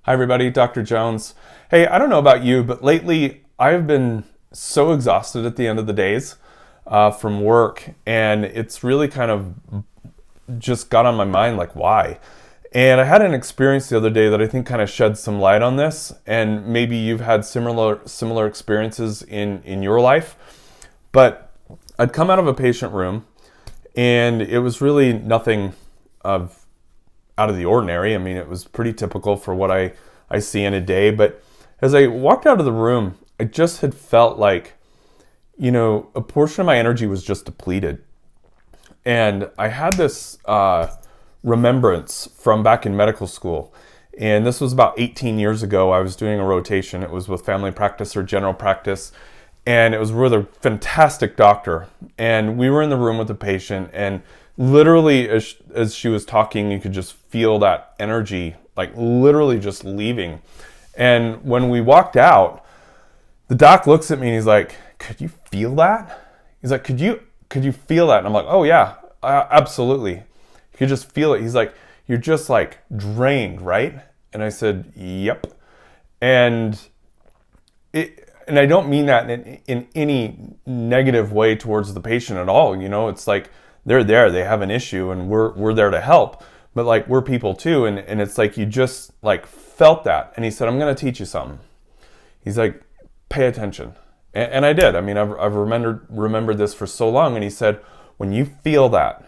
Hi, everybody. Dr. Jones. Hey, I don't know about you, but lately I've been so exhausted at the end of the days from work, and it's really kind of just got on my mind, like, why? And I had an experience the other day that I think kind of sheds some light on this, and maybe you've had similar experiences in your life. But I'd come out of a patient room, and it was really nothing of out of the ordinary. I mean, it was pretty typical for what I see in a day. But as I walked out of the room, I just had felt like, a portion of my energy was just depleted. And I had this remembrance from back in medical school. And this was about 18 years ago. I was doing a rotation. It was with family practice or general practice. And it was with a fantastic doctor. And we were in the room with the patient, and literally as she was talking, you could just feel that energy, like literally just leaving. And when we walked out, the doc looks at me and he's like, "Could you feel that?" He's like, could you feel that? And I'm like, "Oh yeah, absolutely." You could just feel it. He's like, "You're just like drained, right?" And I said, "Yep." And I don't mean that in any negative way towards the patient at all. It's like they're there, they have an issue, and we're there to help. But like, we're people too, and it's like you just like felt that. And he said, "I'm going to teach you something." He's like, "Pay attention." And I did. I mean, I've remembered this for so long. And he said, "When you feel that,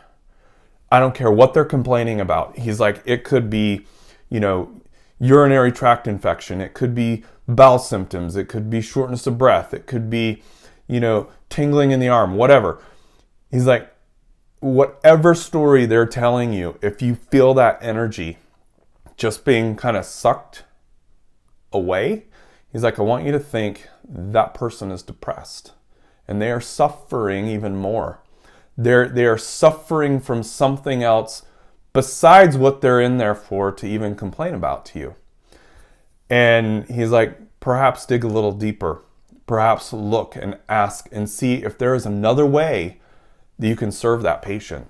I don't care what they're complaining about." He's like, it could be, urinary tract infection. It could be bowel symptoms. It could be shortness of breath. It could be, tingling in the arm, whatever. He's like, whatever story they're telling you, if you feel that energy just being kind of sucked away, he's like, I want you to think that person is depressed and they are suffering even more. They are suffering from something else besides what they're in there for to even complain about to you. And he's like, perhaps dig a little deeper. Perhaps look and ask and see if there is another way that you can serve that patient.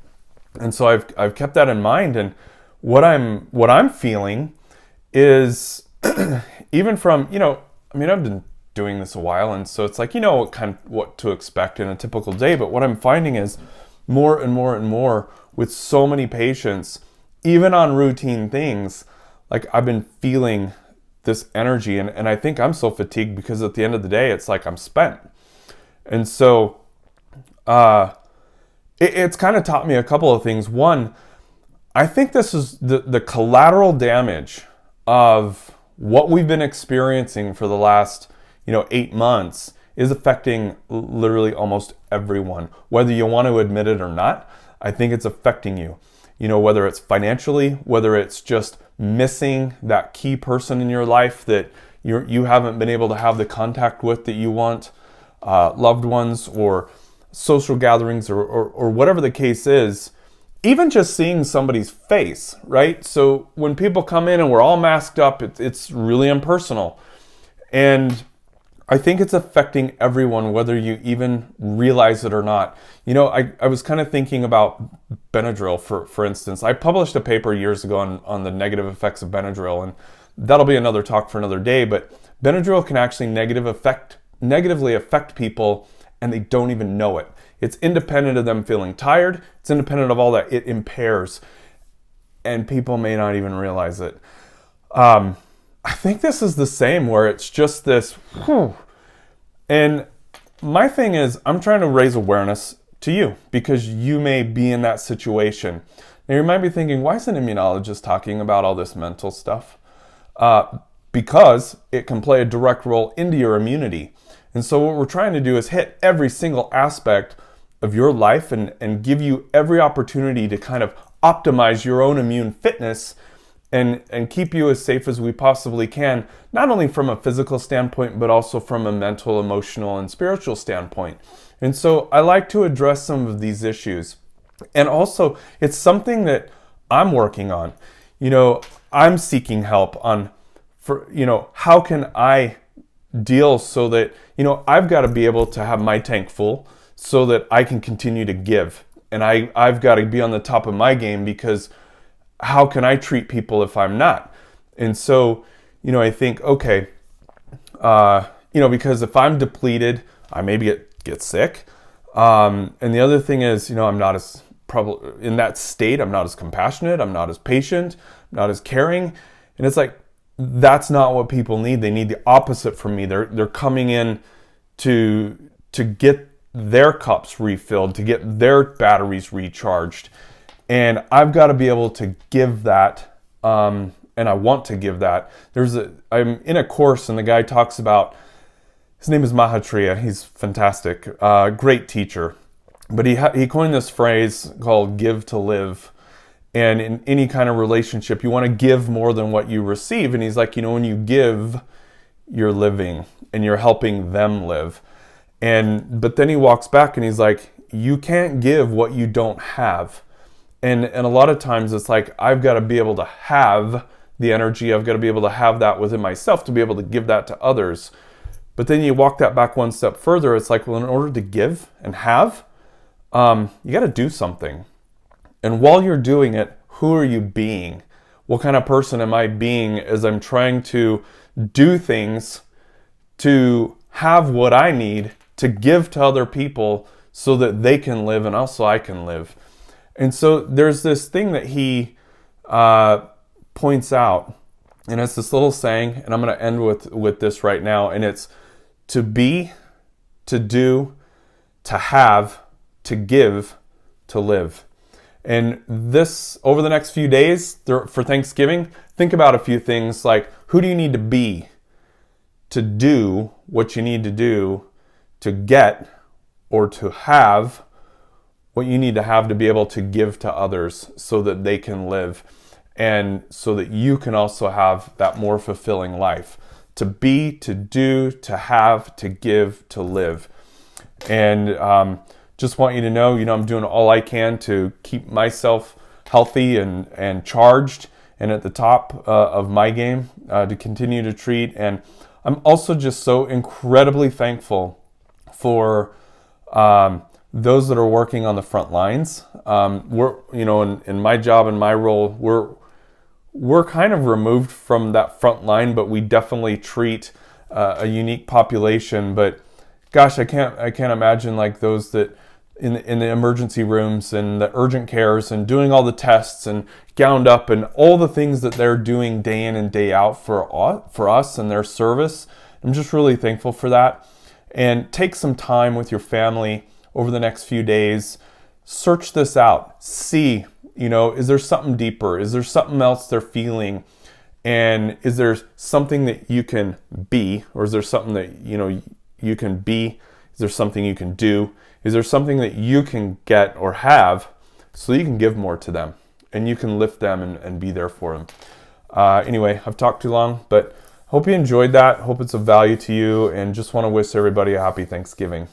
And so I've kept that in mind. And what I'm feeling is even from, I've been doing this a while, and so it's like, what to expect in a typical day. But what I'm finding is more and more and more with so many patients, even on routine things, like I've been feeling this energy, and I think I'm so fatigued because at the end of the day, it's like I'm spent. And so it's kind of taught me a couple of things. One, I think this is the collateral damage of what we've been experiencing for the last 8 months is affecting literally almost everyone, whether you want to admit it or not. I think it's affecting you, whether it's financially, whether it's just missing that key person in your life that you haven't been able to have the contact with that you want, loved ones or social gatherings or whatever the case is. Even just seeing somebody's face, right? So when people come in and we're all masked up, it's really impersonal. And I think it's affecting everyone, whether you even realize it or not. I was kind of thinking about Benadryl, for instance. I published a paper years ago on the negative effects of Benadryl, and that'll be another talk for another day. But Benadryl can actually negatively affect people, and they don't even know it. It's independent of them feeling tired. It's independent of all that. It impairs, and people may not even realize it. I think this is the same, where it's just this, whew. And my thing is, I'm trying to raise awareness to you because you may be in that situation. Now you might be thinking, why is an immunologist talking about all this mental stuff? Because it can play a direct role into your immunity. And so what we're trying to do is hit every single aspect of your life and give you every opportunity to kind of optimize your own immune fitness and keep you as safe as we possibly can, not only from a physical standpoint, but also from a mental, emotional, and spiritual standpoint. And so I like to address some of these issues. And also, it's something that I'm working on. I'm seeking help how can I deal so that, I've got to be able to have my tank full so that I can continue to give. And I've got to be on the top of my game, because how can I treat people if I'm not? And so, I think, okay, because if I'm depleted, I maybe get sick. And the other thing is, I'm not as probably in that state. I'm not as compassionate. I'm not as patient. I'm not as caring. And it's like, that's not what people need. They need the opposite from me. They're coming in to get their cups refilled, to get their batteries recharged. And I've got to be able to give that, and I want to give that. I'm in a course, and the guy talks about, his name is Mahatria. He's fantastic, great teacher. But he coined this phrase called "give to live." And in any kind of relationship, you want to give more than what you receive. And he's like, when you give, you're living and you're helping them live. But then he walks back and he's like, you can't give what you don't have. And a lot of times it's like, I've got to be able to have the energy. I've got to be able to have that within myself to be able to give that to others. But then you walk that back one step further. It's like, well, in order to give and have, you got to do something. And while you're doing it, who are you being? What kind of person am I being as I'm trying to do things to have what I need to give to other people so that they can live and also I can live? And so there's this thing that he points out, and it's this little saying, and I'm going to end with this right now, and it's to be, to do, to have, to give, to live. And this, over the next few days for Thanksgiving, think about a few things like, who do you need to be to do what you need to do to get or to have what you need to have to be able to give to others so that they can live and so that you can also have that more fulfilling life. To be, to do, to have, to give, to live. And just want you to know, I'm doing all I can to keep myself healthy and charged and at the top of my game to continue to treat. And I'm also just so incredibly thankful for those that are working on the front lines. We're, in my job and my role, we're kind of removed from that front line, but we definitely treat a unique population. But gosh, I can't imagine like those that in the emergency rooms and the urgent cares and doing all the tests and gowned up and all the things that they're doing day in and day out for us and their service. I'm just really thankful for that. And take some time with your family over the next few days. Search this out. See, is there something deeper? Is there something else they're feeling? And is there something that you can be? Or is there something that, you can be? Is there something you can do? Is there something that you can get or have so you can give more to them and you can lift them and be there for them? Anyway, I've talked too long, but hope you enjoyed that. Hope it's of value to you, and just want to wish everybody a happy Thanksgiving.